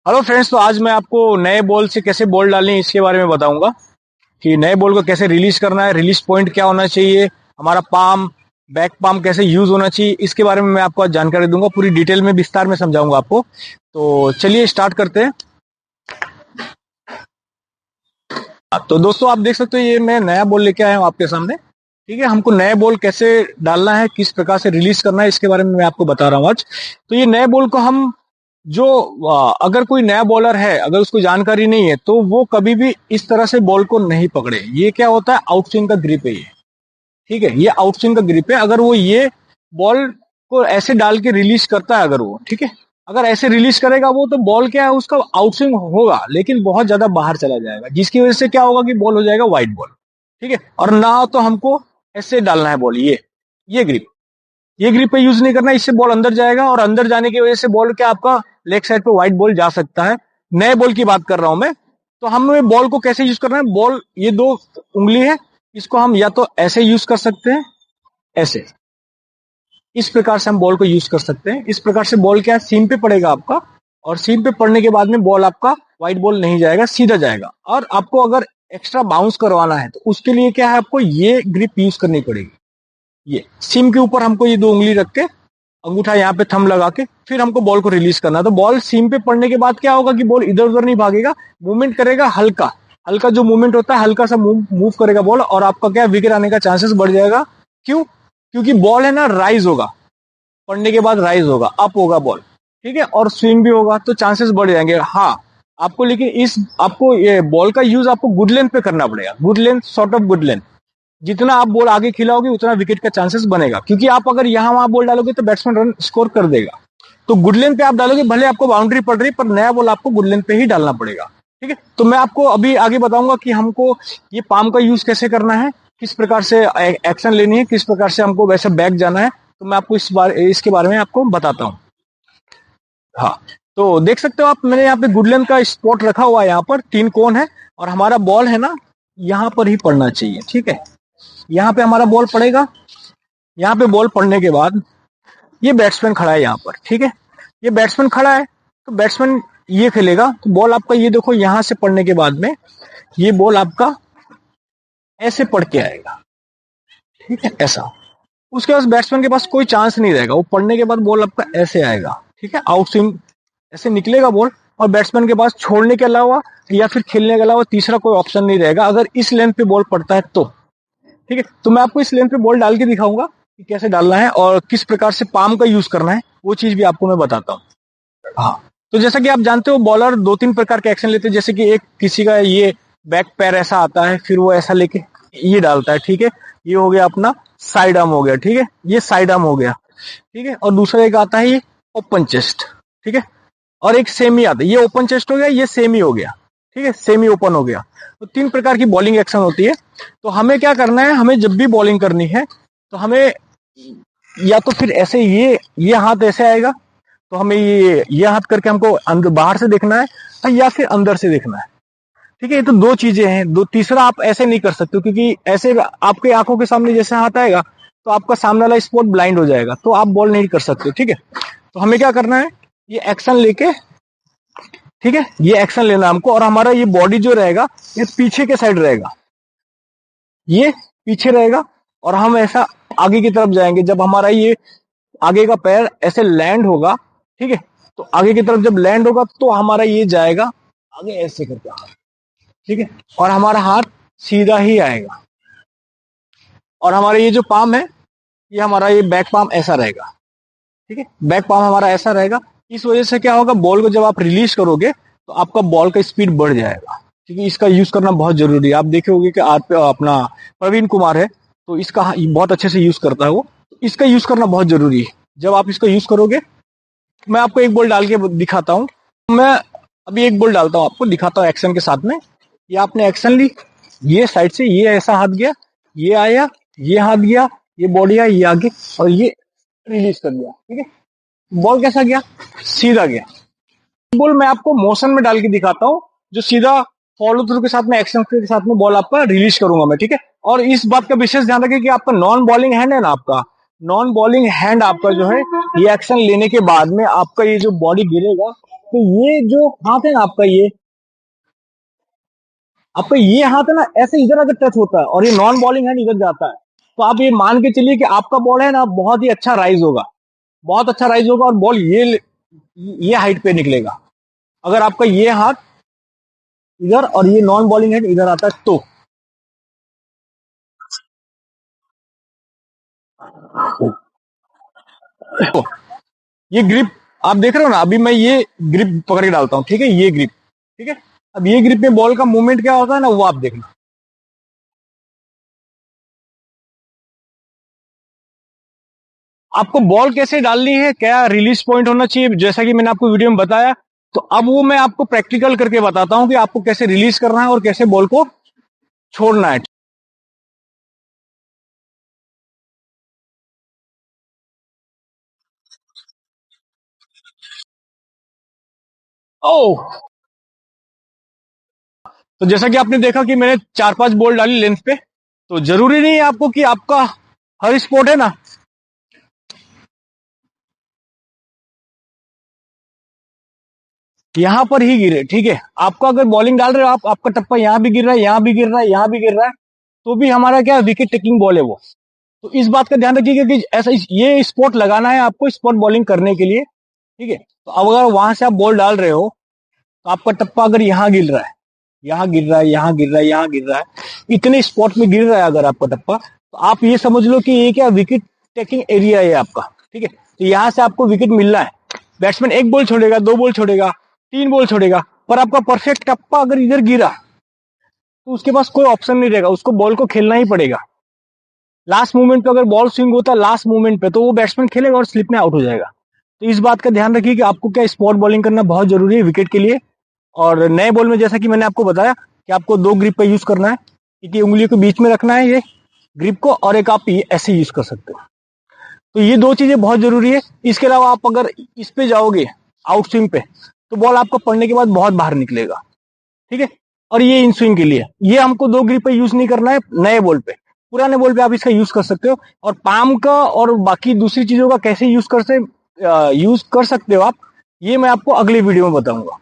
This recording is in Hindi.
हेलो फ्रेंड्स, तो आज मैं आपको नए बॉल से कैसे बॉल डालनी है इसके बारे में बताऊंगा कि नए बॉल को कैसे रिलीज करना है, रिलीज पॉइंट क्या होना चाहिए, हमारा पाम बैक पाम कैसे यूज होना चाहिए, इसके बारे में मैं आपको आज जानकारी दूंगा। पूरी डिटेल में विस्तार में समझाऊंगा आपको। तो चलिए स्टार्ट करते हैं। तो दोस्तों, आप देख सकते हो ये मैं नया बॉल लेके आया हूँ आपके सामने। ठीक है, हमको नए बॉल कैसे डालना है, किस प्रकार से रिलीज करना है, इसके बारे में मैं आपको बता रहा हूँ आज। तो ये नए बॉल को हम जो अगर कोई नया बॉलर है, अगर उसको जानकारी नहीं है, तो वो कभी भी इस तरह से बॉल को नहीं पकड़े। ये क्या होता है, आउटस्विंग का ग्रिप है ये। ठीक है, ये आउटस्विंग का ग्रिप है। अगर वो ये बॉल को ऐसे डाल के रिलीज करता है, अगर वो ठीक है, अगर ऐसे रिलीज करेगा वो, तो बॉल क्या है, उसका आउटस्विंग होगा लेकिन बहुत ज्यादा बाहर चला जाएगा, जिसकी वजह से क्या होगा कि बॉल हो जाएगा वाइड बॉल। ठीक है, और ना तो हमको ऐसे डालना है बॉल, ये ग्रिप पे यूज नहीं करना, इससे बॉल अंदर जाएगा और अंदर जाने की वजह से बॉल क्या आपका लेग साइड पे वाइड बॉल जा सकता है। नए बॉल की बात कर रहा हूं मैं। तो हमें बॉल को कैसे यूज करना है, बॉल ये दो उंगली है, इसको हम या तो ऐसे यूज कर सकते हैं, ऐसे इस प्रकार से हम बॉल को यूज कर सकते हैं। इस प्रकार से बॉल क्या है, सीम पे पड़ेगा आपका, और सीम पे पड़ने के बाद में बॉल आपका वाइड बॉल नहीं जाएगा, सीधा जाएगा। और आपको अगर एक्स्ट्रा बाउंस करवाना है तो उसके लिए क्या है, आपको ये ग्रिप यूज करनी पड़ेगी। ये सिम के ऊपर हमको ये दो उंगली रख के, अंगूठा यहाँ पे थंब लगा के, फिर हमको बॉल को रिलीज करना है। तो बॉल सीम पे पड़ने के बाद क्या होगा कि बॉल इधर उधर नहीं भागेगा, मूवमेंट करेगा, हल्का हल्का जो मूवमेंट होता है, हल्का सा मूव करेगा बॉल, और आपका क्या विकेट आने का चांसेस बढ़ जाएगा। क्यों? क्योंकि बॉल है ना, राइज होगा, पड़ने के बाद राइज होगा, अप होगा बॉल। ठीक है, और स्विंग भी होगा, तो चांसेस बढ़ जाएंगे। हाँ, आपको लेकिन इस आपको ये बॉल का यूज आपको गुड लेंथ पे करना पड़ेगा, good length, short of good length. जितना आप बॉल आगे खिलाओगे उतना विकेट का चांसेस बनेगा, क्योंकि आप अगर यहाँ वहां बॉल डालोगे तो बैट्समैन रन स्कोर कर देगा। तो गुड लेंथ पे आप डालोगे, भले आपको बाउंड्री पड़ रही, पर नया बॉल आपको गुड लेंथ पे ही डालना पड़ेगा। ठीक है, तो मैं आपको अभी आगे बताऊंगा कि हमको ये पाम का यूज कैसे करना है, किस प्रकार से एक्शन लेनी है, किस प्रकार से हमको वैसे बैक जाना है। तो मैं आपको इसके बारे में आपको बताता हूँ। हाँ, तो देख सकते हो आप, मैंने यहाँ पे गुड लेंथ का स्पॉट रखा हुआ है, यहाँ पर 3 कोन है, और हमारा बॉल है ना, यहाँ पर ही पड़ना चाहिए। ठीक है, यहाँ पे हमारा बॉल पड़ेगा। यहाँ पे बॉल पड़ने के बाद ये बैट्समैन खड़ा है यहाँ पर। ठीक है, ये बैट्समैन खड़ा है, तो बैट्समैन ये खेलेगा, तो बॉल आपका ये देखो, यहाँ से पड़ने के बाद में ये बॉल आपका ऐसे पड़ के आएगा। ठीक है, ऐसा। उसके बाद बैट्समैन के पास कोई चांस नहीं रहेगा, वो पड़ने के बाद बॉल आपका ऐसे आएगा। ठीक है, आउट स्विंग ऐसे निकलेगा बॉल, और बैट्समैन के पास छोड़ने के अलावा या फिर खेलने के अलावा तीसरा कोई ऑप्शन नहीं रहेगा, अगर इस लेंथ पे बॉल पड़ता है तो। ठीक है, तो मैं आपको इस लेंथ पे बॉल डाल के दिखाऊंगा कि कैसे डालना है और किस प्रकार से पाम का यूज करना है, वो चीज भी आपको मैं बताता हूँ। हाँ, तो जैसा कि आप जानते हो, बॉलर 2-3 प्रकार के एक्शन लेते हैं। जैसे कि एक किसी का ये बैक पैर ऐसा आता है, फिर वो ऐसा लेके ये डालता है। ठीक है, ये हो गया अपना साइड आर्म हो गया। ठीक है, ये साइड आर्म हो गया। ठीक है, और दूसरा एक आता है ये ओपन चेस्ट। ठीक है, और एक सेमी आता है, ये ओपन चेस्ट हो गया, ये सेमी हो गया। ठीक है, सेमी ओपन हो गया। तो 3 प्रकार की बॉलिंग एक्शन होती है। तो हमें क्या करना है, हमें जब भी बॉलिंग करनी है तो हमें या तो फिर ऐसे ये हाथ ऐसे आएगा, तो हमें ये हाथ करके हमको अंदर बाहर से देखना है, या फिर अंदर से देखना है। ठीक है, ये तो दो चीजें हैं। दो तीसरा आप ऐसे नहीं कर सकते, क्योंकि ऐसे आपके आंखों के सामने जैसे हाथ आएगा तो आपका सामने वाला स्पॉट ब्लाइंड हो जाएगा, तो आप बॉल नहीं कर सकते। ठीक है, तो हमें क्या करना है, ये एक्शन लेके, ठीक है, ये एक्शन लेना हमको, और हमारा ये बॉडी जो रहेगा ये पीछे के साइड रहेगा, ये पीछे रहेगा, और हम ऐसा आगे की तरफ जाएंगे। जब हमारा ये आगे का पैर ऐसे लैंड होगा, ठीक है, तो आगे की तरफ जब लैंड होगा तो हमारा ये जाएगा आगे ऐसे करके। ठीक है, और हमारा हाथ सीधा ही आएगा, और हमारा ये जो पाम है, ये हमारा ये बैक पाम ऐसा रहेगा। ठीक है, बैक पाम हमारा ऐसा रहेगा। इस वजह से क्या होगा, बॉल को जब आप रिलीज करोगे तो आपका बॉल का स्पीड बढ़ जाएगा, क्योंकि इसका यूज करना बहुत जरूरी है। आप देखे होंगे कि अपना प्रवीण कुमार है, तो इसका बहुत अच्छे से यूज करता है वो। इसका यूज करना बहुत जरूरी है। जब आप इसका यूज करोगे, मैं आपको एक बॉल डाल के दिखाता हूँ। मैं अभी एक बॉल डालता हूँ, आपको दिखाता हूँ एक्शन के साथ में। ये आपने एक्शन ली, ये साइड से ये ऐसा हाथ गया, ये आया, ये हाथ गया, ये बॉडी आया, ये आगे, और ये रिलीज कर दिया। ठीक है, बॉल कैसा गया, सीधा गया। बॉल मैं आपको मोशन में डाल के दिखाता हूँ, जो सीधा फॉलो थ्रू के साथ में, एक्शन के साथ में बॉल आपका रिलीज करूंगा मैं। ठीक है, और इस बात का विशेष ध्यान रखिए कि आपका नॉन बॉलिंग हैंड है ना, आपका नॉन बॉलिंग हैंड आपका जो है, ये एक्शन लेने के बाद में आपका ये जो बॉडी गिरेगा, तो ये जो हाथ है ना आपका ये हाथ है ना, ऐसे इधर अगर टच होता है और ये नॉन बॉलिंग हैंड इधर जाता है, तो आप ये मान के चलिए कि आपका बॉल है ना बहुत ही अच्छा राइज होगा, बहुत अच्छा राइज होगा, और बॉल ये हाइट पे निकलेगा। अगर आपका ये हाथ इधर और ये नॉन बॉलिंग हैंड इधर आता है तो ये ग्रिप आप देख रहे हो ना, अभी मैं ये ग्रिप पकड़ के डालता हूं, ठीक है, ये ग्रिप, ठीक है। अब ये ग्रिप में बॉल का मूवमेंट क्या होता है ना, वो आप देखना। आपको बॉल कैसे डालनी है, क्या रिलीज पॉइंट होना चाहिए, जैसा कि मैंने आपको वीडियो में बताया, तो अब वो मैं आपको प्रैक्टिकल करके बताता हूं कि आपको कैसे रिलीज करना है और कैसे बॉल को छोड़ना है। ओह, तो जैसा कि आपने देखा कि मैंने 4-5 बॉल डाली लेंथ पे, तो जरूरी नहीं है आपको कि आपका हर स्पॉट है ना यहां पर ही गिरे, ठीक है। आपको अगर बॉलिंग डाल रहे हो आप, आपका टप्पा यहां भी गिर रहा है, यहां भी गिर रहा है, यहां भी गिर रहा है, तो भी हमारा क्या विकेट टेकिंग बॉल है वो। तो इस बात का ध्यान रखिएगा कि ऐसा ये स्पॉट लगाना है आपको स्पॉट बॉलिंग करने के लिए, ठीक है। तो अब अगर वहां से आप बॉल डाल रहे हो, तो आपका टप्पा अगर यहाँ गिर रहा है, यहाँ गिर रहा है, यहाँ गिर रहा है, यहाँ गिर रहा है, इतने स्पॉट में गिर रहा है अगर आपका टप्पा, तो आप ये समझ लो कि ये क्या विकेट टेकिंग एरिया है आपका, ठीक है। तो यहाँ से आपको विकेट मिलना है। बैट्समैन एक बॉल छोड़ेगा, दो बॉल छोड़ेगा, तीन बॉल छोड़ेगा, पर आपका परफेक्ट टप्पा अगर इधर गिरा, तो उसके पास कोई ऑप्शन नहीं रहेगा, उसको बॉल को खेलना ही पड़ेगा। लास्ट मूवमेंट पे अगर बॉल स्विंग होता है लास्ट मूवमेंट पे, तो वो बैट्समैन खेलेगा और स्लिप में आउट हो जाएगा। तो इस बात का ध्यान रखिए कि आपको क्या स्पॉट बॉलिंग करना बहुत जरूरी है विकेट के लिए। और नए बॉल में जैसा कि मैंने आपको बताया कि आपको दो ग्रिप का यूज करना है, एक ये उंगलियों के बीच में रखना है ये ग्रिप को, और एक आप ये ऐसे यूज कर सकते हो। तो ये दो चीजें बहुत जरूरी है। इसके अलावा आप अगर इस पे जाओगे आउट स्विंग पे, तो बॉल आपका पड़ने के बाद बहुत बाहर निकलेगा, ठीक है। और ये इन स्विंग के लिए ये हमको दो ग्रिप पे यूज नहीं करना है नए बॉल पे। पुराने बॉल पे आप इसका यूज कर सकते हो। और पाम का और बाकी दूसरी चीजों का कैसे यूज कर सकते हो आप, ये मैं आपको अगली वीडियो में बताऊंगा।